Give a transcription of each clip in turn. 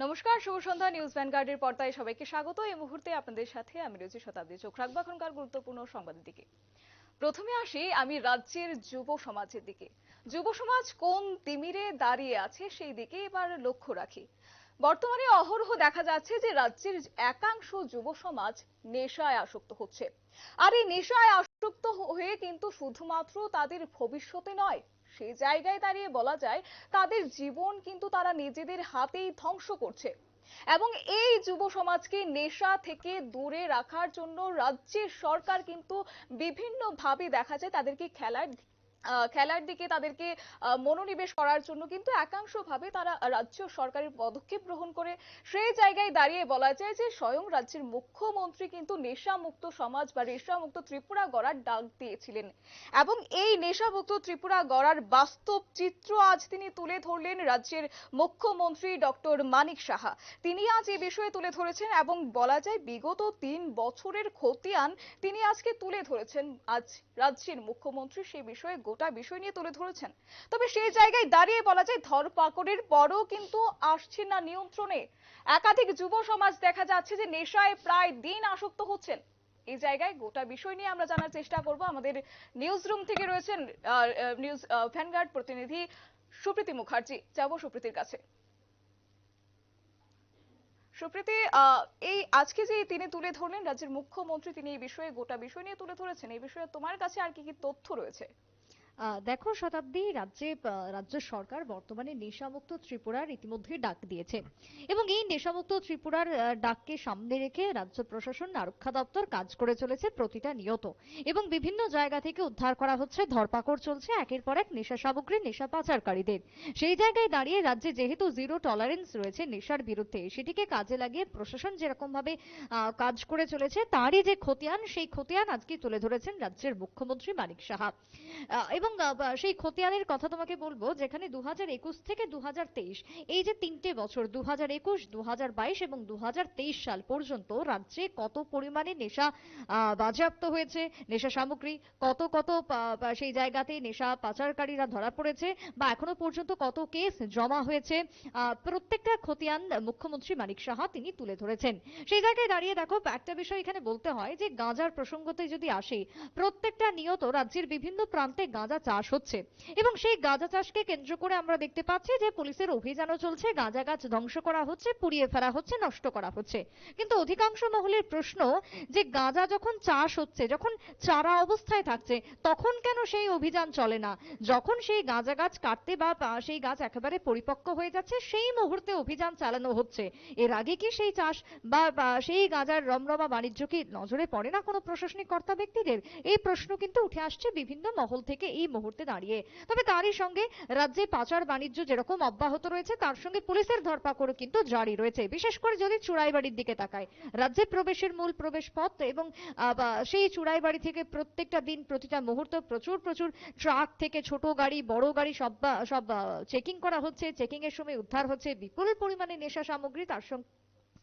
নমস্কার, শুভ সন্ধ্যা। নিউজ ভ্যানগার্ডের পর্দায় সবাইকে স্বাগত। এই মুহূর্তে আপনাদের সাথে আমি রয়েছি শতাব্দী। চোখ রাখবো এখনকার গুরুত্বপূর্ণ সংবাদের দিকে। প্রথমে আসি আমি রাজ্যের যুব সমাজের দিকে। যুব সমাজ কোন তিমিরে দাঁড়িয়ে আছে সেই দিকে এবার লক্ষ্য রাখি। বর্তমানে অহরহ দেখা যাচ্ছে যে রাজ্যের একাংশ যুব সমাজ নেশায় আসক্ত হচ্ছে। আর এই নেশায় আসক্ত হয়ে কিন্তু শুধুমাত্র তাদের ভবিষ্যতে নয়, সেই জায়গায় দাঁড়িয়ে বলা যায় তাদের জীবন কিন্তু তারা নিজেদের হাতেই ধ্বংস করছে। এবং এই যুব সমাজকে নেশা থেকে দূরে রাখার জন্য রাজ্যের সরকার কিন্তু বিভিন্নভাবে দেখা যায় তাদেরকে খেলার দিকে তাদেরকে মনোনিবেশ করার জন্য কিন্তু একাংশভাবে তারা রাজ্য সরকারের পদক্ষেপ গ্রহণ করে। সেই জায়গায় দাঁড়িয়ে বলা যায় যে স্বয়ং রাজ্যের মুখ্যমন্ত্রী কিন্তু নেশামুক্ত সমাজ বা নেশামুক্ত ত্রিপুরা গড়ার ডাক দিয়েছিলেন। এবং এই নেশামুক্ত ত্রিপুরা গড়ার বাস্তব চিত্র আজ তিনি তুলে ধরলেন রাজ্যের মুখ্যমন্ত্রী ডক্টর মানিক সাহা। তিনি আজ এই বিষয়ে তুলে ধরেছেন এবং বলা যায় বিগত ৩ বছরের খতিয়ান তিনি আজকে তুলে ধরেছেন। আজ রাজ্যের মুখ্যমন্ত্রী সেই বিষয়ে গোটা বিষয় নিয়ে তুলে ধরেছেন। তবে সেই জায়গায় দাঁড়িয়ে বলা যায় ধরপাকড়ের পরও কিন্তু আসছে না নিয়ন্ত্রণে। একাধিক যুব সমাজ দেখা যাচ্ছে যে নেশায় প্রায় দিন আসক্ত হচ্ছেন। এই জায়গায় গোটা বিষয় নিয়ে আমরা জানার চেষ্টা করব। আমাদের নিউজ রুম থেকে রয়েছেন নিউজ ভ্যানগার্ড প্রতিনিধি সুপ্রীতি মুখার্জি। যাব সুপ্রীতির কাছে। সুপ্রীতি, এই আজকে যে তিনি তুলে ধরলেন রাজ্যের মুখ্যমন্ত্রী, তিনি এই বিষয়ে গোটা বিষয় নিয়ে তুলে ধরেছেন, এই বিষয়ে তোমার কাছে আর কি কি তথ্য রয়েছে? দেখো শতাব্দী, রাজ্য সরকার বর্তমানে নেশামুক্ত ত্রিপুরার ইতিমধ্যে ডাক দিয়েছে এবং এই নেশামুক্ত ত্রিপুরার ডাককে সামনে রেখে রাজ্য প্রশাসন আরক্ষা দপ্তর কাজ করে চলেছে প্রতিটা নিয়ত এবং বিভিন্ন জায়গা থেকে উদ্ধার করা হচ্ছে, ধরপাকড় চলছে একের পর এক নেশা সামগ্রী, নেশা পাচারকারীদের। সেই জায়গায় দাঁড়িয়ে রাজ্যে যেহেতু জিরো টলারেন্স রয়েছে নেশার বিরুদ্ধে, সেটিকে কাজে লাগিয়ে প্রশাসন যেরকম ভাবে কাজ করে চলেছে তারই যে খতিয়ান, সেই খতিয়ান আজকে তুলে ধরেছেন রাজ্যের মুখ্যমন্ত্রী মানিক সাহা। এবং সেই খতিয়ানের কথা তোমাকে বলবো, যেখানে 2021 থেকে 2023 এই যে 3টে বছর 2021, 2022 এবং 2023 সাল পর্যন্ত রাজ্যে কত পরিমাণে নেশা বাজেয়াপ্ত হয়েছে, নেশা সামগ্রী কত কত সেই জায়গাতে নেশা পাচারকারীরা ধরা পড়েছে বা এখনো পর্যন্ত কত কেস জমা হয়েছে, প্রত্যেকটা খতিয়ান মুখ্যমন্ত্রী মানিক সাহা তিনি তুলে ধরেছেন। সেই জায়গায় দাঁড়িয়ে দেখো, একটা বিষয় এখানে বলতে হয় যে গাঁজার প্রসঙ্গতে যদি আসি, প্রত্যেকটা নিয়ত রাজ্যের বিভিন্ন প্রান্তে গাঁজা চাষ হচ্ছে এবং সেই গাঁজা চাষকে কেন্দ্র করে আমরা দেখতে পাচ্ছি যে পুলিশের অভিযানও চলছে, গাঁজা গাছ ধ্বংস করা হচ্ছে, পুড়িয়ে ফেলা হচ্ছে, নষ্ট করা হচ্ছে। কিন্তু অধিকাংশ মহলের প্রশ্ন যে গাঁজা যখন চাষ হচ্ছে, যখন চারা অবস্থায় থাকছে, তখন কেন সেই অভিযান চলে না? যখন সেই গাঁজা গাছ কাটতে বা সেই গাছ একেবারে পরিপক্ক হয়ে যাচ্ছে সেই মুহূর্তে অভিযান চালানো হচ্ছে। এর আগে কি সেই চাষ বা সেই গাঁজার রমরমা বাণিজ্য কি নজরে পড়ে না কোনো প্রশাসনিক কর্তা ব্যক্তিদের? এই প্রশ্ন কিন্তু উঠে আসছে বিভিন্ন মহল থেকে এই মুহূর্তে দাঁড়িয়ে। তবে তারই সঙ্গে রাজ্যে পাচার বাণিজ্য যেরকম অব্যাহত রয়েছে, তার সঙ্গে পুলিশের ধরপাকড়ও কিন্তু জারি রয়েছে। বিশেষ করে যদি চুড়াইবাড়ির দিকে তাকায়, রাজ্যে প্রবেশের মূল প্রবেশ পথ এবং সেই চুড়াইবাড়ি থেকে প্রত্যেকটা দিন প্রতিটা মুহূর্ত প্রচুর প্রচুর ট্রাক থেকে ছোট গাড়ি বড় গাড়ি সব চেকিং করা হচ্ছে। চেকিং এর সময় উদ্ধার হচ্ছে বিপুল পরিমাণে নেশা সামগ্রী,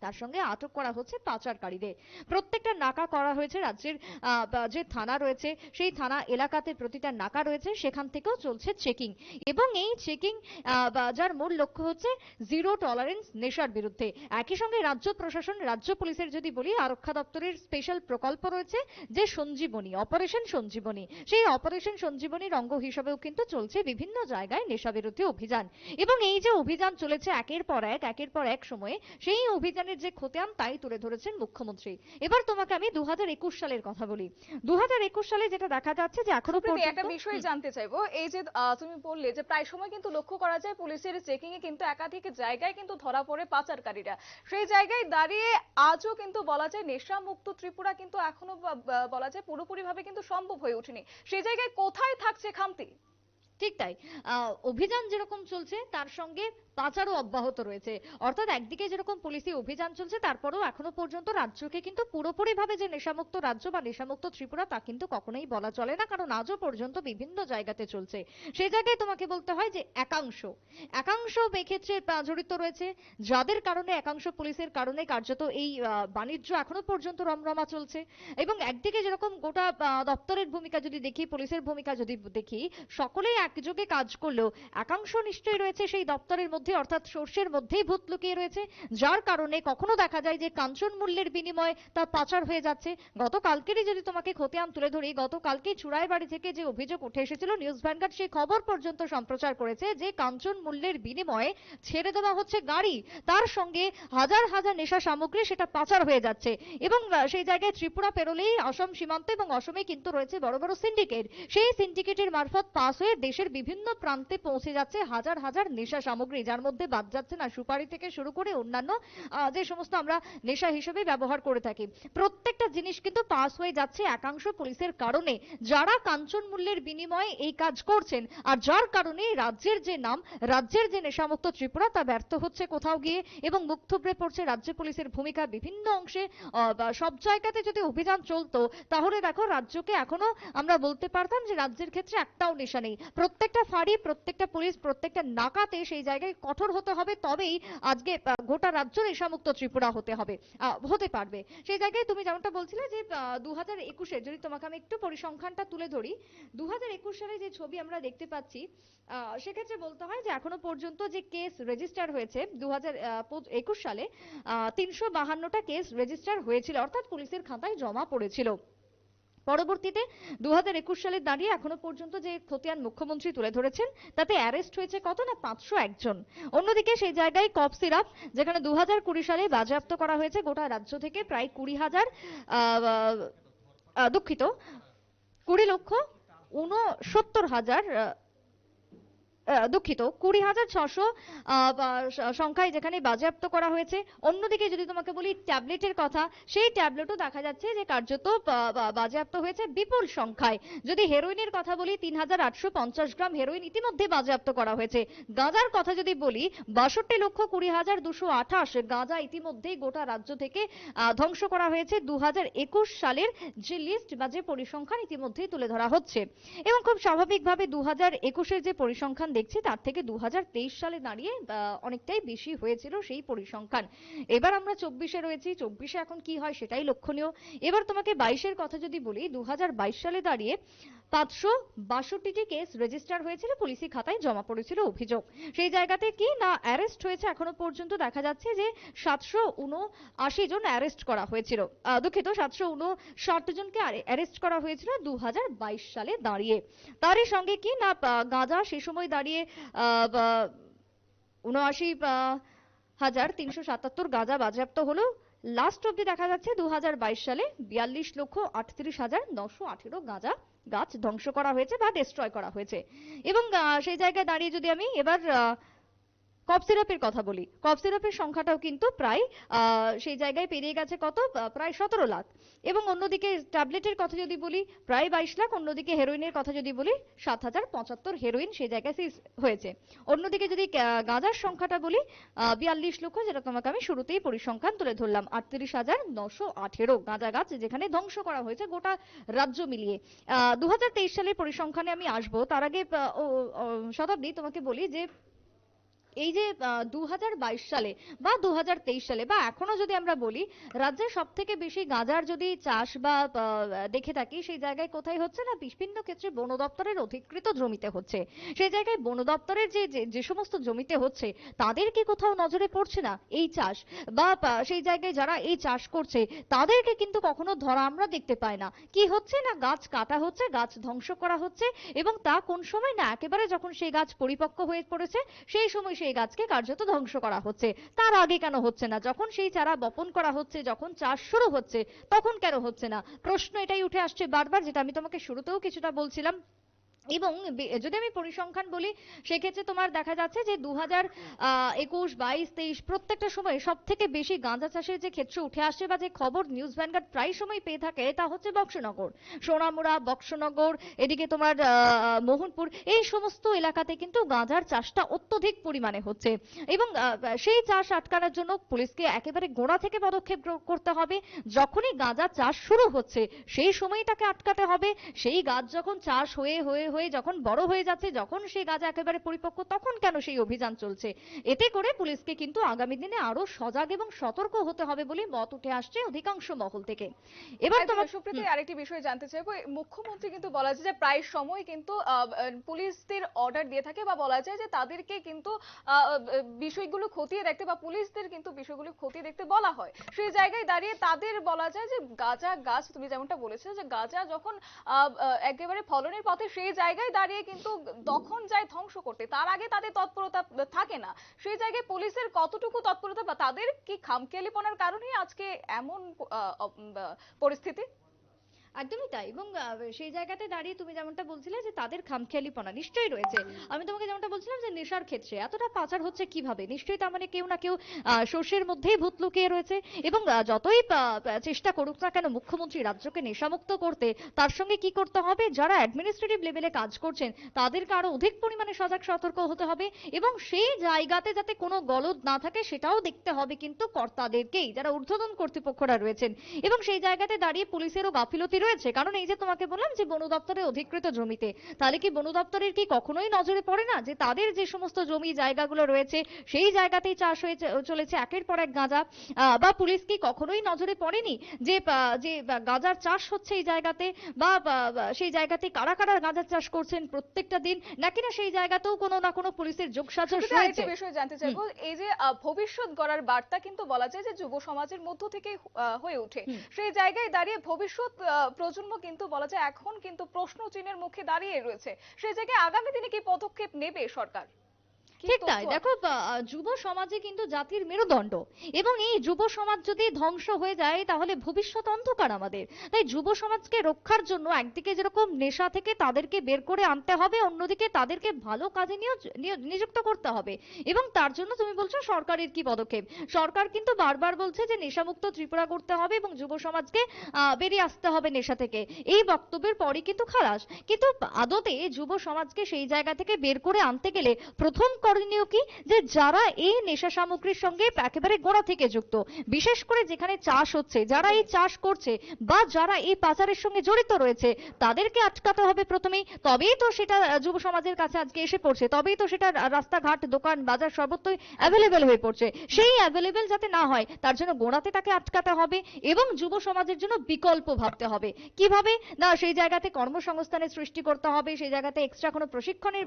তার সঙ্গে আটক করা হচ্ছে পাচারকারীদের। প্রত্যেকটা নাকা করা হয়েছে রাজ্যের যে থানা রয়েছে সেই থানা এলাকাতে, প্রতিটা নাকা রয়েছে সেখান থেকেও চলছে চেকিং এবং এই চেকিং যার মূল লক্ষ্য হচ্ছে জিরো টলারেন্স নেশার বিরুদ্ধে। একই সঙ্গে রাজ্য প্রশাসন, রাজ্য পুলিশের যদি বলি, আরক্ষা দপ্তরের স্পেশাল প্রকল্প রয়েছে যে সঞ্জীবনী, অপারেশন সঞ্জীবনী। সেই অপারেশন সঞ্জীবনীর অঙ্গ হিসেবেও কিন্তু চলছে বিভিন্ন জায়গায় নেশা বিরোধী অভিযান। এবং এই যে অভিযান চলেছে একের পর এক সময়ে, সেই অভিযানের যে খতিয়ান তাই তুলে ধরেছেন মুখ্যমন্ত্রী। এবার তোমাকে আমি 2021 সালের কথা বলি। 2021 সালে যেটা দেখা যাচ্ছে যে এখনো পর্যন্ত একটা বিষয় জানতে চাইবো, এই যে তুমি বললে যে প্রায় সময় কিন্তু লক্ষ্য করা যায় পুলিশের চেকিং এ কিন্তু একাধিক জায়গায় কিন্তু ধরা পড়ে পাচারকারীরা। সেই জায়গায় দাঁড়িয়ে আজও কিন্তু বলা যায় নেশা মুক্ত ত্রিপুরা কিন্তু এখনো বলা যায় পুরোপুরি ভাবে কিন্তু সম্ভব হয়ে ওঠেনি। সেই জায়গায় কোথায় থাকছে খামতি? ঠিক তাই, অভিযান যেরকম চলছে তার সঙ্গে পাচারও অব্যাহত রয়েছে। অর্থাৎ একদিকে যেরকম পুলিশি অভিযান চলছে, তারপরেও এখনো পর্যন্ত রাজ্যকে কিন্তু পুরোপুরিভাবে যে নেশামুক্ত রাজ্য বা নেশামুক্ত ত্রিপুরা তা কিন্তু কখনোই বলা চলে না, কারণ আজও পর্যন্ত বিভিন্ন জায়গাতে চলছে। সেই জায়গায় তোমাকে বলতে হয় যে একাংশ একাংশ এক্ষেত্রে জড়িত রয়েছে, যাদের কারণে একাংশ পুলিশের কারণে কার্যত এই বাণিজ্য এখনো পর্যন্ত রমরমা চলছে। এবং একদিকে যেরকম গোটা দপ্তরের ভূমিকা যদি দেখি, পুলিশের ভূমিকা যদি দেখি, সকলেই একযোগে কাজ করলেও একাংশ নিশ্চয়ই রয়েছে সেই দপ্তরের মধ্যে মধ্যে অর্থাৎ সর্ষের মধ্যেই ভূত লুকিয়ে রয়েছে, যার কারণে কখনো দেখা যায় যে কাঞ্চন মূল্যের বিনিময়ে তা পাচার হয়ে যাচ্ছে। গতকালকেরই যদি তোমাকে খতিয়ান তুলে ধরি, গতকালকেই চুড়াইবাড়ি থেকে যে অভিযোগ উঠে এসেছিল, নিউজ ভ্যানগার্ড সেই খবর পর্যন্ত সম্প্রচার করেছে যে কাঞ্চন মূল্যের বিনিময়ে ছেড়ে দেওয়া হচ্ছে গাড়ি, তার সঙ্গে হাজার হাজার নেশা সামগ্রী সেটা পাচার হয়ে যাচ্ছে। এবং সেই জায়গায় ত্রিপুরা পেরোলেই অসম সীমান্ত এবং অসমে কিন্তু রয়েছে বড় বড় সিন্ডিকেট, সেই সিন্ডিকেটের মারফত পাস হয়ে দেশের বিভিন্ন প্রান্তে পৌঁছে যাচ্ছে হাজার হাজার নেশা সামগ্রী, যার মধ্যে বাদ যাচ্ছে না সুপারি থেকে শুরু করে অন্যান্য যে সমস্ত আমরা নেশা হিসেবে ব্যবহার করে থাকি। প্রত্যেকটা জিনিস কিন্তু পাস হয়ে যাচ্ছে একাংশ পুলিশের কারণে, যারা কাঞ্চন মূল্যের বিনিময়ে এই কাজ করছেন, আর যার কারণে রাজ্যের যে নাম, রাজ্যের যে নেশামুক্ত ত্রিপুরা তা ব্যর্থ হচ্ছে কোথাও গিয়ে, এবং মুখ থুবড়ে পড়ছে রাজ্য পুলিশের ভূমিকা বিভিন্ন অংশে। সব জায়গাতে যদি অভিযান চলতো তাহলে দেখো রাজ্যকে এখনো আমরা বলতে পারতাম যে রাজ্যের ক্ষেত্রে একটাও নেশা নেই। প্রত্যেকটা ফাঁড়ি, প্রত্যেকটা পুলিশ, প্রত্যেকটা নাকাতে সেই জায়গায় কঠোর হতে হবে, তবেই আজকে গোটা রাজ্য নেশামুক্ত ত্রিপুরা হতে পারবে। সেই জায়গায় তুমি যেমনটা বলছিলে যে 2021-এর যদি তোমাকে আমি একটু পরিসংখ্যানটা তুলে ধরি, 2021 সালে যে ছবি আমরা দেখতে পাচ্ছি, সেক্ষেত্রে বলতে হয় যে এখনো পর্যন্ত যে কেস রেজিস্টার হয়েছে 2021 সালে 352টা কেস রেজিস্টার হয়েছিল, অর্থাৎ পুলিশের খাতায় জমা পড়েছিল। পরবর্তীতে 2021 সালে দাঁড়িয়ে এখনো পর্যন্ত যে খতিয়ান মুখ্যমন্ত্রী তুলে ধরেছেন তাতে অ্যারেস্ট হয়েছে কত না 501 জন। অন্যদিকে সেই জায়গায় কফ সিরাপ, যেখানে 2020 সালে বাজেয়াপ্ত করা হয়েছে গোটা রাজ্য থেকে প্রায় 20,000 দুঃখিত 20,69,000 দুঃখিত 20,600 সংখ্যায় যেখানে বাজেয়াপ্ত করা হয়েছে। অন্যদিকে যদি তোমাকে বলি ট্যাবলেটের কথা, সেই ট্যাবলেটও দেখা যাচ্ছে যে কার্যত বাজেয়াপ্ত হয়েছে বিপুল সংখ্যায়। যদি হেরোইনের কথা বলি 3,850 গ্রাম হেরোইন ইতিমধ্যে বাজেয়াপ্ত করা হয়েছে। গাঁজার কথা যদি বলি 62,20,228 গাঁজা ইতিমধ্যেই গোটা রাজ্য থেকে ধ্বংস করা হয়েছে 2021 সালের যে লিস্ট বা যে পরিসংখ্যান ইতিমধ্যেই তুলে ধরা হচ্ছে। এবং খুব স্বাভাবিকভাবে 2021-এর যে পরিসংখ্যান দেখছি তার থেকে 2023 সালে দাঁড়িয়ে অনেকটাই বেশি হয়েছিল সেই পরিসংখ্যান। এবার আমরা 24-এ রয়েছি, 24-এ এখন কি হয় সেটাই লক্ষণীয়। এবার তোমাকে 22-এর কথা যদি বলি, 2022 সালে দাঁড়িয়ে 562টি কেস রেজিস্টার হয়েছিল, পুলিশি খাতায় জমা পড়েছিল অভিযোগ। সেই জায়গাতে কি না অ্যারেস্ট হয়েছে এখনো পর্যন্ত দেখা যাচ্ছে যে 779 জন অ্যারেস্ট করা হয়েছিল, দুঃখিত 759 জনকে অ্যারেস্ট করা হয়েছিল 2022 সালে দাঁড়িয়ে। তারই সঙ্গে কি না গাঁজা সে সময় দাঁড়িয়ে 79,377 গাঁজা বাজেয়াপ্ত হলো। লাস্ট অব্দি দেখা যাচ্ছে 2022 সালে 42,38,918 গাঁজা গাছ ধ্বংস করা হয়েছে বা ডিস্ট্রয় করা হয়েছে। এবং সেই জায়গায় দাঁড়িয়ে যদি আমি এবার কফ সিরাপের কথা বলি, কফ সিরাপের সংখ্যাটাও কিন্তু প্রায় সেই জায়গায় পেরিয়ে গেছে কত, প্রায় 17 লাখ। এবং অন্যদিকে ট্যাবলেটের কথা যদি বলি প্রায় 22 লাখ। অন্যদিকে হেরোইনের কথা যদি বলি 7,075 হেরোইন সেই জায়গায় সিজ হয়েছে। অন্যদিকে যদি গাঁজার সংখ্যাটা বলি 42 লক্ষ, যেটা তোমাকে আমি শুরুতেই পরিসংখ্যান তুলে ধরলাম, 38,918 গাঁজা গাছ যেখানে ধ্বংস করা হয়েছে গোটা রাজ্য মিলিয়ে। 2023 সালের পরিসংখ্যানে আমি আসবো, তার আগে শতাব্দী তোমাকে বলি যে এই যে 2022 সালে বা 2023 সালে বা এখনো যদি আমরা বলি, রাজ্যের সব থেকে বেশি গাঁজার যদি চাষ বা দেখে থাকি সেই জায়গায় কোথায় হচ্ছে না, বিভিন্ন ক্ষেত্রে বন দপ্তরের অধিকৃত জমিতে হচ্ছে। সেই জায়গায় বন দপ্তরের যে সমস্ত জমিতে হচ্ছে তাদের কি কোথাও নজরে পড়ছে না এই চাষ, বা সেই জায়গায় যারা এই চাষ করছে তাদেরকে কিন্তু কখনো ধরা আমরা দেখতে পাই না। কি হচ্ছে না, গাছ কাটা হচ্ছে, গাছ ধ্বংস করা হচ্ছে, এবং তা কোন সময় না একেবারে যখন সেই গাছ পরিপক্ক হয়ে পড়েছে সেই সময় সেই গাছকে কার্যত ধ্বংস করা হচ্ছে। তার আগে কেন হচ্ছে না? যখন সেই চারা বপন করা হচ্ছে, যখন চাষ শুরু হচ্ছে, তখন কেন হচ্ছে না? প্রশ্ন এটাই উঠে আসছে বারবার, যেটা আমি তোমাকে শুরুতেও কিছুটা বলছিলাম। এবং যদি আমি পরিসংখ্যান বলি সেক্ষেত্রে তোমার দেখা যাচ্ছে যে 2021, 22, 23 প্রত্যেকটা সময় সব থেকে বেশি গাঁজা চাষের যে ক্ষেত্র উঠে আসছে বা যে খবর নিউজ ভ্যানগার্ড প্রায় সময় পেয়ে থাকে তা হচ্ছে বক্সনগর, সোনামুড়া, বক্সনগর, এদিকে তোমার মোহনপুর, এই সমস্ত এলাকাতে কিন্তু গাঁজার চাষটা অত্যধিক পরিমাণে হচ্ছে। এবং সেই চাষ আটকানোর জন্য পুলিশকে একেবারে গোড়া থেকে পদক্ষেপ করতে হবে। যখনই গাঁজা চাষ শুরু হচ্ছে সেই সময়ই তাকে আটকাতে হবে। সেই গাছ যখন চাষ হয়ে হয়ে হয়ে যখন বড় হয়ে যাচ্ছে, যখন সেই গাঁজা একেবারে পরিপক্ক, তখন কেন সেই অভিযান চলছে? এতে করে পুলিশকে কিন্তু আগামী দিনে আরো সজাগ এবং সতর্ক হতে হবে বলে মত উঠে আসছে অধিকাংশ মহল থেকে। এবার একদম তোমার সুপ্রীতি, আরেকটি বিষয় জানতে চাইবো। মুখ্যমন্ত্রী কিন্তু বলা যায় যে প্রায় সময় কিন্তু পুলিশদের অর্ডার দিয়ে থাকে, বা বলা যায় যে তাদেরকে কিন্তু বিষয়গুলো খতিয়ে দেখতে, বা পুলিশদের কিন্তু বিষয়গুলো খতিয়ে দেখতে বলা হয়। সেই জায়গায় দাঁড়িয়ে তাদের বলা যায় যে গাঁজা গাছ, তুমি যেমনটা বলেছো যে গাঁজা যখন একেবারে ফলনের পথে, সেই জায়গায় দাঁড়িয়ে কিন্তু তখন যায় ধ্বংস করতে, তার আগে তাদের তৎপরতা থাকে না। সেই জায়গায় পুলিশের কতটুকু তৎপরতা, বা তাদের কি খামখেয়ালিপনার কারণেই আজকে এমন পরিস্থিতি? একদমই তাই। এবং সেই জায়গাতে দাঁড়িয়ে তুমি যেমনটা বলছিলে যে তাদের খামখেয়ালিপনা নিশ্চয়ই রয়েছে। আমি তোমাকে যেমনটা বলছিলাম যে নেশার ক্ষেত্রে এতটা পাচার হচ্ছে কিভাবে, নিশ্চয়ই তার মানে কেউ না কেউ শস্যের মধ্যেই ভূত লুকিয়ে রয়েছে। এবং যতই চেষ্টা করুক না কেন মুখ্যমন্ত্রী রাজ্যকে নেশামুক্ত করতে, তার সঙ্গে কি করতে হবে, যারা অ্যাডমিনিস্ট্রেটিভ লেভেলে কাজ করছেন তাদেরকে আরো অধিক পরিমাণে সজাগ সতর্ক হতে হবে। এবং সেই জায়গাতে যাতে কোনো গলদ না থাকে সেটাও দেখতে হবে কিন্তু কর্তাদেরকেই, যারা ঊর্ধ্বতন কর্তৃপক্ষরা রয়েছেন। এবং সেই জায়গাতে দাঁড়িয়ে পুলিশেরও গাফিলতি রয়েছে, কারণ এই যে তোমাকে বললাম যে বন দপ্তরের অধিকৃত জমিতে, তাহলে কি বন দপ্তরের কি কখনোই নজরে পড়ে না যে তাদের যে সমস্ত জমি জায়গাগুলো রয়েছে সেই জায়গাতেই চাষ হয়ে চলেছে একের পর এক গাঁজা? বা পুলিশ কি কখনোই নজরে পড়েনি যে গাঁজার চাষ হচ্ছে এই জায়গাতে, বা সেই জায়গাতে কারা কারা গাঁজার চাষ করছেন প্রত্যেকটা দিন, নাকি না সেই জায়গাতেও কোনো না কোনো পুলিশের যোগসাজশ শুধু রয়েছে? আরেকটা বিষয় জানতে চাইবো, এই যে ভবিষ্যৎ গড়ার বার্তা কিন্তু বলা যায় যে যুব সমাজের মধ্য থেকে হয়ে ওঠে। হুম। সেই জায়গায় দাঁড়িয়ে ভবিষ্যৎ প্রজন্ম কিন্তু বলা যায় এখন কিন্তু প্রশ্ন চিহ্নের মুখে দাঁড়িয়ে রয়েছে। সেই জায়গায় আগামী দিনে কি পদক্ষেপ নেবে সরকার? কি ঠিক তাই। তথ্য দেখো, যুব সমাজে কিন্তু জাতির মেরুদণ্ড, এবং এই যুব সমাজ যদি ধ্বংস হয়ে যায় তাহলে ভবিষ্যৎ অন্ধকার আমাদের। তাই যুব সমাজকে রক্ষার জন্য একদিকে যেরকম নেশা থেকে তাদেরকে বের করে আনতে হবে, অন্যদিকে তাদেরকে ভালো কাজে নিযুক্ত করতে হবে। এবং তার জন্য তুমি বলছো সরকারের কি পদক্ষেপ? সরকার কিন্তু বারবার বলছে যে নেশামুক্ত ত্রিপুরা করতে হবে এবং যুব সমাজকে বেরিয়ে আসতে হবে নেশা থেকে। এই বক্তব্যের পরই কিন্তু খালাস। কিন্তু আদতে যুব সমাজকে সেই জায়গা থেকে বের করে আনতে গেলে প্রথম করণীয় কি, যে যারা এই নেশা সামগ্রীর সঙ্গে একেবারে গোড়া থেকে যুক্ত, বিশেষ করে যেখানে চাষ হচ্ছে, যারা এই চাষ করছে বা যারা এই পাচারের সঙ্গে জড়িত রয়েছে, তাদেরকে আটকাতে হবে প্রথমেই। তবেই তো সেটা যুব সমাজের কাছে আজকে এসে পড়ছে, তবেই তো সেটা রাস্তাঘাট দোকান বাজার সর্বত্রই অ্যাভেলেবেল হয়ে পড়ছে। সেই অ্যাভেলেবেল যাতে না হয় তার জন্য গোড়াতে তাকে আটকাতে হবে, এবং যুব সমাজের জন্য বিকল্প ভাবতে হবে। কিভাবে না, সেই জায়গাতে কর্মসংস্থানের সৃষ্টি করতে হবে, সেই জায়গাতে এক্সট্রা কোনো প্রশিক্ষণের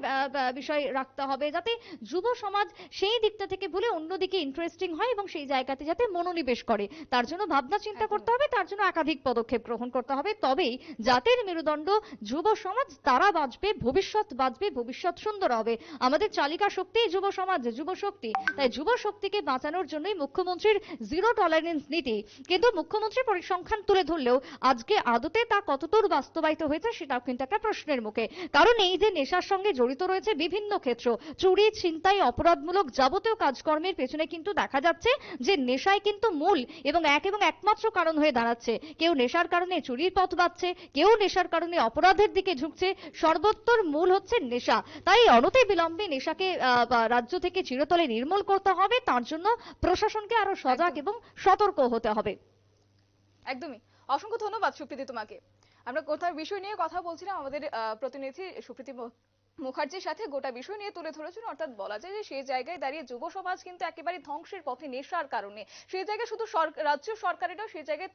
বিষয় রাখতে হবে, যাতে যুব সমাজ সেই দিকটা থেকে ভুলে অন্যদিকে ইন্টারেস্টিং হয় এবং সেই জায়গাতে যাতে মনোনিবেশ করে, তার জন্য ভাবনা চিন্তা করতে হবে, তার জন্য একাধিক পদক্ষেপ গ্রহণ করতে হবে। তবেই জাতির মেরুদণ্ড যুব সমাজ, তারা বাঁচবে, ভবিষ্যৎ বাঁচবে, ভবিষ্যৎ সুন্দর হবে। আমাদের চালিকা শক্তি যুব সমাজ, যুব শক্তি। তাই যুব শক্তিকে বাঁচানোর জন্যই মুখ্যমন্ত্রীর জিরো টলারেন্স নীতি। কিন্তু মুখ্যমন্ত্রী পরিসংখ্যান তুলে ধরলেও আজকে আদতে তা কতদূর বাস্তবায়িত হয়েছে সেটাও কিন্তু একটা প্রশ্নের মুখে। কারণ এই যে নেশার সঙ্গে জড়িত রয়েছে বিভিন্ন ক্ষেত্র, চুরি ছিনতাই অপরাধমূলক যাবতীয় কাজকর্মের পেছনে কিন্তু দেখা যাচ্ছে যে নেশাই কিন্তু মূল এবং একমাত্র কারণ হয়ে দাঁড়াচ্ছে। কেউ নেশার কারণে চুরির পথ বাছছে, কেউ নেশার কারণে অপরাধের দিকে ঝুঁকছে, সর্বত্র মূল হচ্ছে নেশা। তাই অনতি বিলম্বে নেশাকে রাজ্য থেকে চিরতরে নির্মূল করতে হবে, তার জন্য প্রশাসনকে আরো সজাগ এবং সতর্ক হতে হবে। একদমই। অসংখ্য ধন্যবাদ সুপ্রীতি তোমাকে। আমরা কোথাও বিষয় নিয়ে কথা বলছিলাম, আমাদের প্রতিনিধি সুপ্রীতি মুখার্জির সাথে গোটা বিষয় নিয়ে তুলে ধরেছেন। অর্থাৎ বলা যায় যে সেই জায়গায় দাঁড়িয়ে যুব সমাজ কিন্তু একেবারে ধ্বংসের পথে নেশার কারণে। সেই জায়গায় শুধু রাজ্য সরকারেরও, সেই জায়গায়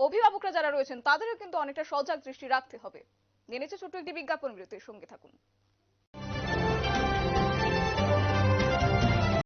অভিভাবকরা যারা রয়েছেন তাদেরও কিন্তু অনেকটা সজাগ দৃষ্টি রাখতে হবে। জেনেছে ছোট্ট একটি বিজ্ঞাপন বিরতির সঙ্গে থাকুন।